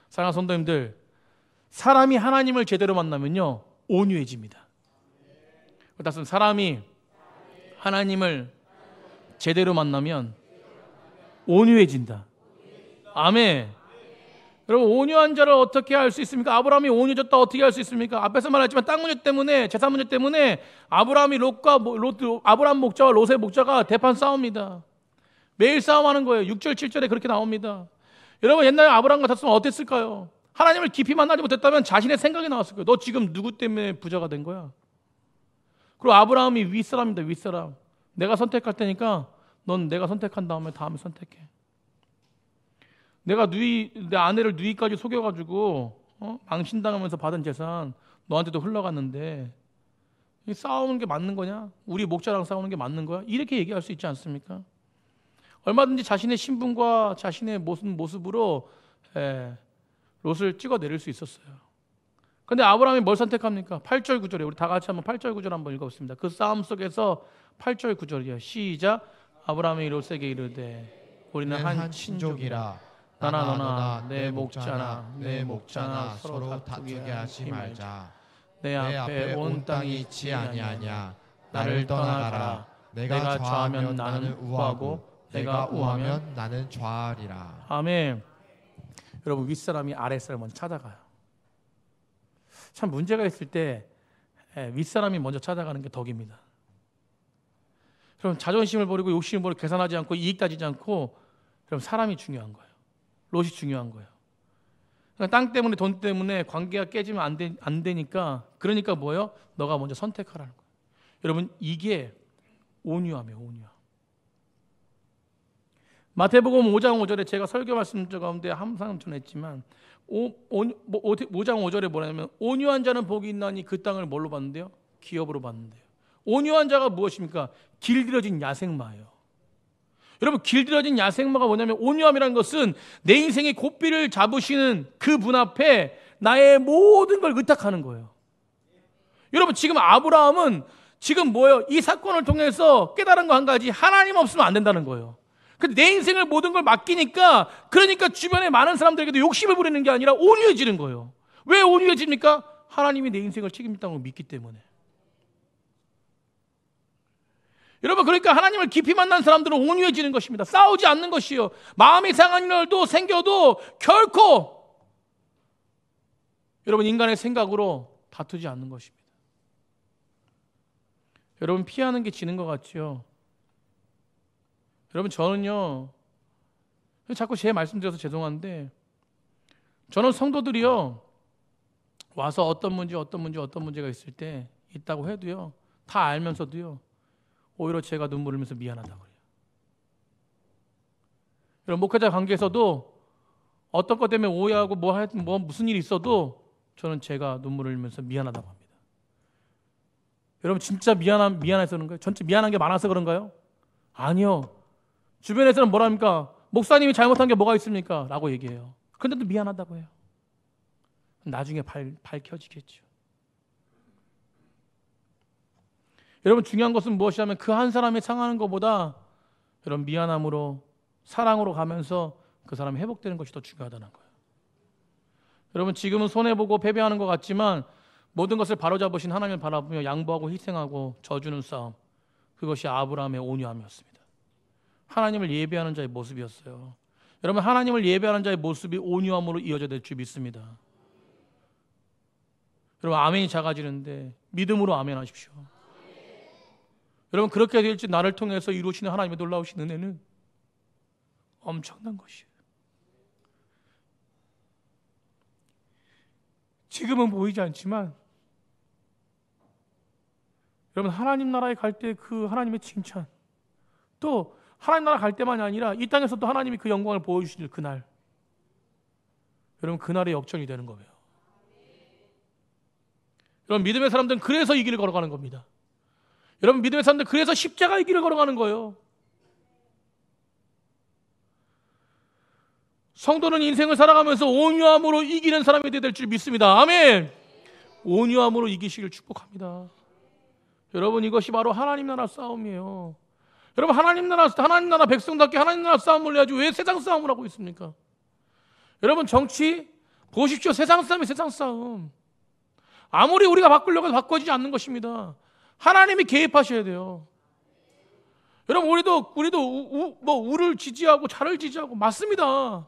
사랑하는 성도님들, 사람이 하나님을 제대로 만나면요 온유해집니다. 그렇다면 사람이 하나님을 제대로 만나면 온유해진다. 아멘. 여러분, 온유한 자를 어떻게 할 수 있습니까? 아브라함이 온유해졌다 어떻게 할 수 있습니까? 앞에서 말했지만 땅 문제 때문에, 재산 문제 때문에 아브라함 목자와 롯의 목자가 대판 싸웁니다. 매일 싸움하는 거예요. 6절 7절에 그렇게 나옵니다. 여러분, 옛날에 아브라함 같았으면 어땠을까요? 하나님을 깊이 만나지 못했다면 자신의 생각이 나왔을 거예요. 너 지금 누구 때문에 부자가 된 거야? 그리고 아브라함이 윗사람입니다. 윗사람. 내가 선택할 테니까 넌 내가 선택한 다음에 선택해. 내가 내 아내를 누이까지 속여가지고 망신당하면서 받은 재산 너한테도 흘러갔는데 싸우는 게 맞는 거냐? 우리 목자랑 싸우는 게 맞는 거야? 이렇게 얘기할 수 있지 않습니까? 얼마든지 자신의 신분과 자신의 모습으로 롯을 찍어내릴 수 있었어요. 그런데 아브라함이 뭘 선택합니까? 8절 9절에 우리 다 같이 한번 8절 9절 한번 읽어보겠습니다. 그 싸움 속에서 8절 9절이요. 시작. 아브라함이 롯에게 이르되 우리는 한 친족이라 나나 너나 내 목자나 내 목자나 서로 다투게 하지 말자. 내 앞에 온 땅이 있지 아니하냐. 나를 떠나가라. 내가 좌하면 나는 우하고 내가 우하면 나는 좌하리라. 아멘. 여러분 윗사람이 아랫사람을 먼저 찾아가요. 참 문제가 있을 때 윗사람이 먼저 찾아가는 게 덕입니다. 그럼 자존심을 버리고 욕심을 버리고 계산하지 않고 이익 따지지 않고 그럼 사람이 중요한 거예요. 롯이 중요한 거예요. 그러니까 땅 때문에 돈 때문에 관계가 깨지면 안 되니까 그러니까 뭐예요? 너가 먼저 선택하라는 거예요. 여러분 이게 온유함이에요. 온유함. 마태복음 5장 5절에 제가 설교 말씀 가운데 항상 전했지만 5장 5절에 뭐냐면 온유한 자는 복이 있나니 그 땅을 뭘로 받는데요? 기업으로 받는데요. 온유한 자가 무엇입니까? 길들여진 야생마예요. 여러분 길들여진 야생마가 뭐냐면 온유함이라는 것은 내 인생의 고삐를 잡으시는 그분 앞에 나의 모든 걸 의탁하는 거예요. 여러분 지금 아브라함은 지금 뭐예요? 이 사건을 통해서 깨달은 거 한 가지, 하나님 없으면 안 된다는 거예요. 근데 내 인생을 모든 걸 맡기니까 그러니까 주변에 많은 사람들에게도 욕심을 부리는 게 아니라 온유해지는 거예요. 왜 온유해집니까? 하나님이 내 인생을 책임진다고 믿기 때문에. 여러분 그러니까 하나님을 깊이 만난 사람들은 온유해지는 것입니다. 싸우지 않는 것이요. 마음이 상한 일도 생겨도 결코 여러분 인간의 생각으로 다투지 않는 것입니다. 여러분 피하는 게 지는 것 같죠? 여러분 저는요 자꾸 제 말씀드려서 죄송한데 저는 성도들이요 와서 어떤 문제가 있을 때 있다고 해도요 다 알면서도요 오히려 제가 눈물 흘리면서 미안하다고 그래요. 여러분 목회자 관계에서도 어떤 것 때문에 오해하고 무슨 일이 있어도 저는 제가 눈물을 흘리면서 미안하다고 합니다. 여러분 진짜 미안해서 그런 거예요? 전체 미안한 게 많아서 그런가요? 아니요. 주변에서는 뭐라 합니까? 목사님이 잘못한 게 뭐가 있습니까? 라고 얘기해요. 그런데도 미안하다고 해요. 나중에 밝혀지겠죠. 여러분 중요한 것은 무엇이냐면 그 한 사람이 상하는 것보다 여러분 미안함으로 사랑으로 가면서 그 사람이 회복되는 것이 더 중요하다는 거예요. 여러분 지금은 손해보고 패배하는 것 같지만 모든 것을 바로잡으신 하나님을 바라보며 양보하고 희생하고 져주는 싸움, 그것이 아브라함의 온유함이었습니다. 하나님을 예배하는 자의 모습이었어요. 여러분 하나님을 예배하는 자의 모습이 온유함으로 이어져야 될 줄 믿습니다. 여러분 아멘이 작아지는데 믿음으로 아멘 하십시오. 여러분 그렇게 될지 나를 통해서 이루시는 하나님의 놀라우신 은혜는 엄청난 것이에요. 지금은 보이지 않지만 여러분 하나님 나라에 갈 때 그 하나님의 칭찬, 또 하나님 나라 갈 때만이 아니라 이 땅에서도 하나님이 그 영광을 보여주실 그날, 여러분 그날의 역전이 되는 거예요. 여러분 믿음의 사람들은 그래서 이 길을 걸어가는 겁니다. 여러분 믿음의 사람들 그래서 십자가의 길을 걸어가는 거예요. 성도는 인생을 살아가면서 온유함으로 이기는 사람이 되어야 될 줄 믿습니다. 아멘. 온유함으로 이기시길 축복합니다. 여러분 이것이 바로 하나님 나라 싸움이에요. 여러분 하나님 나라 백성답게 하나님 나라 싸움을 해야지 왜 세상 싸움을 하고 있습니까? 여러분 정치 보십시오. 세상 싸움이 세상 싸움. 아무리 우리가 바꾸려고 해도 바꿔지지 않는 것입니다. 하나님이 개입하셔야 돼요. 여러분 우리도 우를 지지하고 좌를 지지하고 맞습니다.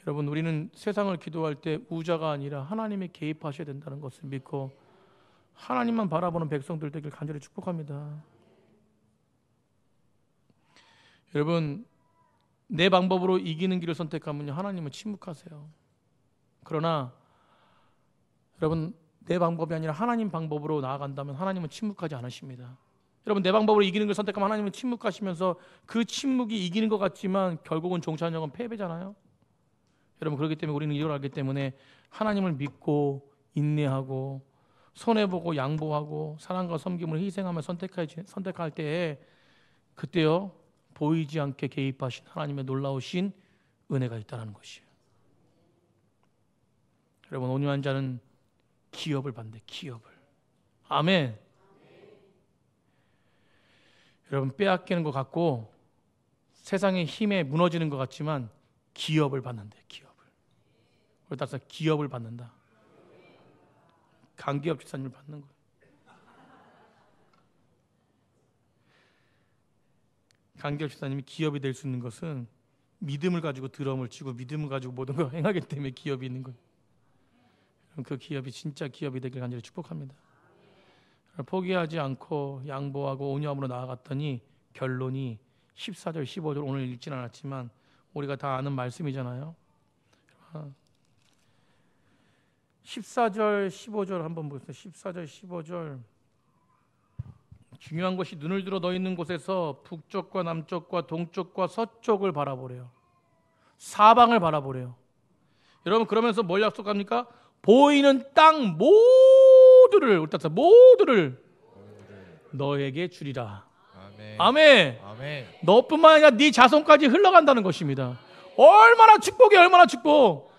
여러분 우리는 세상을 기도할 때 우자가 아니라 하나님이 개입하셔야 된다는 것을 믿고 하나님만 바라보는 백성들 되길 간절히 축복합니다. 여러분 내 방법으로 이기는 길을 선택하면 하나님은 침묵하세요. 그러나 여러분 내 방법이 아니라 하나님 방법으로 나아간다면 하나님은 침묵하지 않으십니다. 여러분 내 방법으로 이기는 걸 선택하면 하나님은 침묵하시면서 그 침묵이 이기는 것 같지만 결국은 종찬형은 패배잖아요. 여러분 그렇기 때문에 우리는 이걸 알기 때문에 하나님을 믿고 인내하고 손해보고 양보하고 사랑과 섬김을 희생하며 선택할 때에 그때요 보이지 않게 개입하신 하나님의 놀라우신 은혜가 있다는 것이에요. 여러분 온유한 자는 기업을 받는데 기업을. 아멘. 여러분 빼앗기는 것 같고 세상의 힘에 무너지는 것 같지만 기업을 받는데 기업을. 따라서 기업을 받는다. 강기업 집사님을 받는 거예요. 강기업 집사님이 기업이 될 수 있는 것은 믿음을 가지고 드럼을 치고 믿음을 가지고 모든 걸 행하기 때문에 기업이 있는 거예요. 그 기업이 진짜 기업이 되길 간절히 축복합니다. 포기하지 않고 양보하고 온유함으로 나아갔더니 결론이 14절 15절 오늘 읽진 않았지만 우리가 다 아는 말씀이잖아요. 14절 15절 한번 보겠습니다. 14절 15절 중요한 것이 눈을 들어 너 있는 곳에서 북쪽과 남쪽과 동쪽과 서쪽을 바라보래요. 사방을 바라보래요. 여러분 그러면서 뭘 약속합니까? 보이는 땅 모두를 너에게 주리라. 아멘. 아멘. 아멘. 너뿐만 아니라 네 자손까지 흘러간다는 것입니다. 얼마나 축복이 얼마나 축복.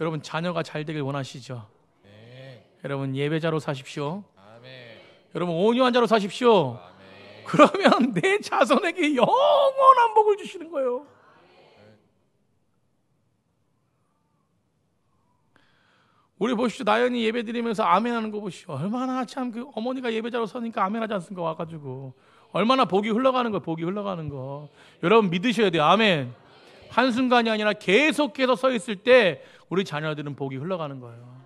여러분 자녀가 잘 되길 원하시죠? 네. 여러분 예배자로 사십시오. 아멘. 여러분 온유한 자로 사십시오. 아멘. 그러면 내 자손에게 영원한 복을 주시는 거예요. 우리 보십시오. 나연이 예배 드리면서 아멘하는 거 보십시오. 얼마나 참 그 어머니가 예배자로 서니까 아멘하지 않습니까? 와가지고 얼마나 복이 흘러가는 거, 복이 흘러가는 거. 여러분 믿으셔야 돼요. 아멘. 한순간이 아니라 계속해서 서 있을 때 우리 자녀들은 복이 흘러가는 거예요.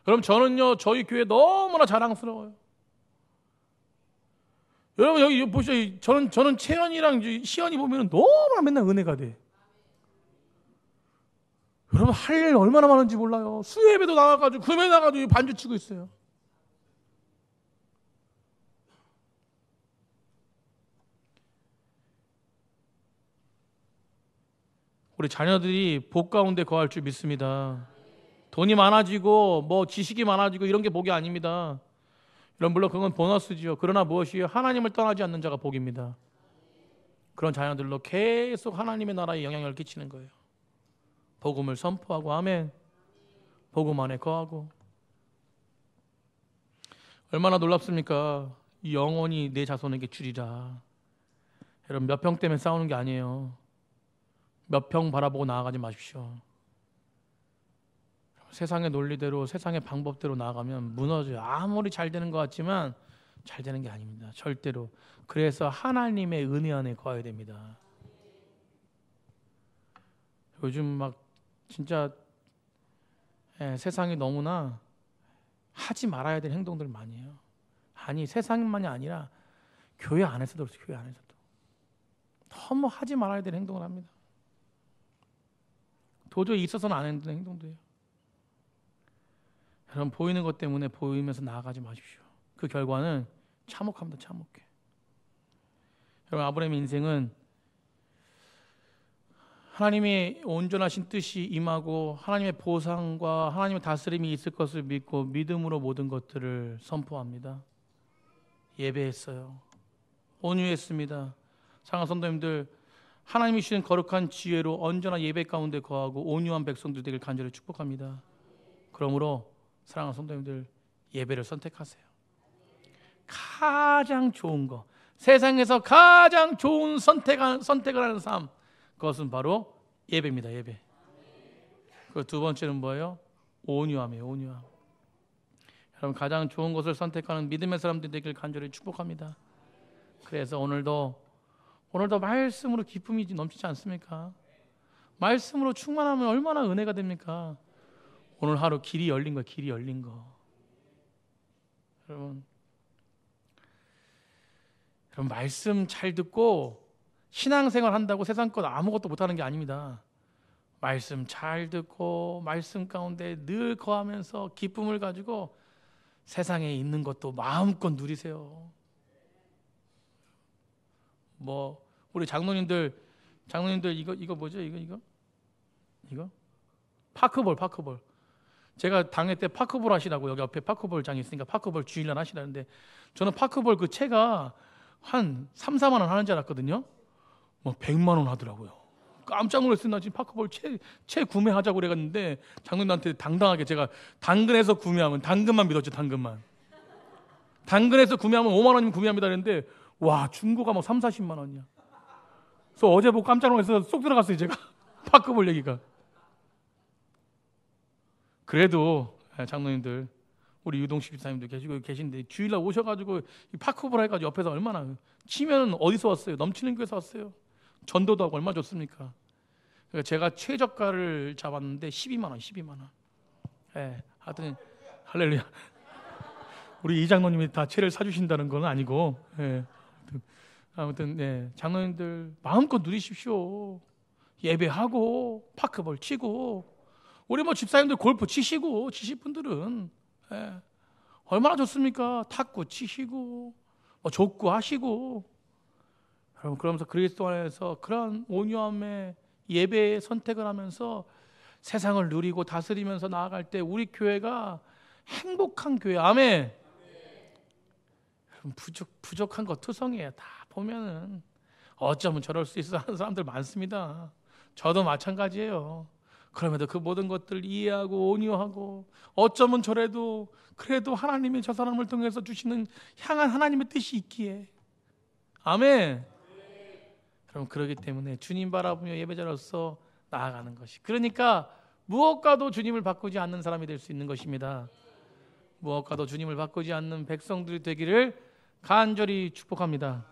여러분 저는요 저희 교회 너무나 자랑스러워요. 여러분 여기 보시죠. 저는 채연이랑 시연이 보면 너무나 맨날 은혜가 돼. 여러분 할 일 얼마나 많은지 몰라요. 수요예배도 나가가지고 금요일 나가지고 반주 치고 있어요. 우리 자녀들이 복 가운데 거할 줄 믿습니다. 돈이 많아지고 뭐 지식이 많아지고 이런 게 복이 아닙니다. 여러분 물론 그건 보너스지요. 그러나 무엇이에요? 하나님을 떠나지 않는 자가 복입니다. 그런 자녀들로 계속 하나님의 나라에 영향을 끼치는 거예요. 복음을 선포하고 아멘. 복음 안에 거하고. 얼마나 놀랍습니까? 영원히 내 자손에게 주리라. 여러분 몇 평 때문에 싸우는 게 아니에요. 몇 평 바라보고 나아가지 마십시오. 세상의 논리대로 세상의 방법대로 나아가면 무너져요. 아무리 잘 되는 것 같지만 잘 되는 게 아닙니다. 절대로. 그래서 하나님의 은혜 안에 거해야 됩니다. 요즘 막 진짜 세상이 너무나 하지 말아야 될 행동들 많이 해요. 아니 세상만이 아니라 교회 안에서도 그렇죠. 교회 안에서도 너무 하지 말아야 될 행동을 합니다. 도저히 있어서는 안 하는 행동도예요. 여러분 보이는 것 때문에 보이면서 나아가지 마십시오. 그 결과는 참혹합니다. 참혹해. 여러분 아브라함의 인생은 하나님의 온전하신 뜻이 임하고 하나님의 보상과 하나님의 다스림이 있을 것을 믿고 믿음으로 모든 것들을 선포합니다. 예배했어요. 온유했습니다. 사랑하는 성도님들, 하나님이 주신 거룩한 지혜로 언제나 예배 가운데 거하고 온유한 백성들 되길 간절히 축복합니다. 그러므로 사랑하는 성도님들, 예배를 선택하세요. 가장 좋은 거, 세상에서 가장 좋은 선택을 하는 삶, 그것은 바로 예배입니다. 예배. 그 두 번째는 뭐예요? 온유함이에요. 온유함. 여러분 가장 좋은 것을 선택하는 믿음의 사람들이 되길 간절히 축복합니다. 그래서 오늘도 말씀으로 기쁨이 넘치지 않습니까? 말씀으로 충만하면 얼마나 은혜가 됩니까? 오늘 하루 길이 열린 거, 길이 열린 거. 여러분 말씀 잘 듣고 신앙생활 한다고 세상 것 아무것도 못하는 게 아닙니다. 말씀 잘 듣고 말씀 가운데 늘 거하면서 기쁨을 가지고 세상에 있는 것도 마음껏 누리세요. 뭐 우리 장로님들 이거 뭐죠? 이거 파크볼 제가 당회 때 파크볼 하시라고 여기 옆에 파크볼장이 있으니까 파크볼 주일날 하시라는데 저는 파크볼 그 채가 한 3, 4만 원 하는 줄 알았거든요. 뭐 100만 원 하더라고요. 깜짝 놀랐어요. 나 지금 파크볼 채 구매하자고 그래갔는데 장로님한테 당당하게 제가 당근에서 구매하면 당근만 믿었죠. 당근에서 구매하면 5만 원이면 구매합니다 그랬는데 와 중고가 막 3, 40만 원이야. 그래서 어제 보고 깜짝 놀라서 쏙 들어갔어요 제가. 파크볼 얘기가. 그래도 장로님들 우리 유동식 집사님도 계시고 계신데 주일날 오셔가지고 이 파크볼 해가지고 옆에서 얼마나 치면은 어디서 왔어요? 넘치는 교회에서 왔어요. 전도도 하고 얼마 줬습니까? 그러니까 제가 최저가를 잡았는데 12만 원. 예, 하여튼 할렐루야. 우리 이 장로님이 다 채를 사주신다는 건 아니고, 예, 아무튼 예, 장로님들 마음껏 누리십시오. 예배하고 파크볼 치고 우리 뭐 집사님들 골프 치시고 치실 분들은 예, 얼마나 좋습니까? 탁구 치시고 뭐 족구 하시고 여러분 그러면서 그리스도 안에서 그런 온유함의 예배의 선택을 하면서 세상을 누리고 다스리면서 나아갈 때 우리 교회가 행복한 교회. 아멘. 부족한 거 투성이에요. 다 보면은 어쩌면 저럴 수 있어 하는 사람들 많습니다. 저도 마찬가지예요. 그럼에도 그 모든 것들 이해하고 온유하고 어쩌면 저래도 그래도 하나님이 저 사람을 통해서 주시는 향한 하나님의 뜻이 있기에. 아멘. 그럼 그러기 때문에 주님 바라보며 예배자로서 나아가는 것이, 그러니까 무엇과도 주님을 바꾸지 않는 사람이 될 수 있는 것입니다. 무엇과도 주님을 바꾸지 않는 백성들이 되기를 간절히 축복합니다.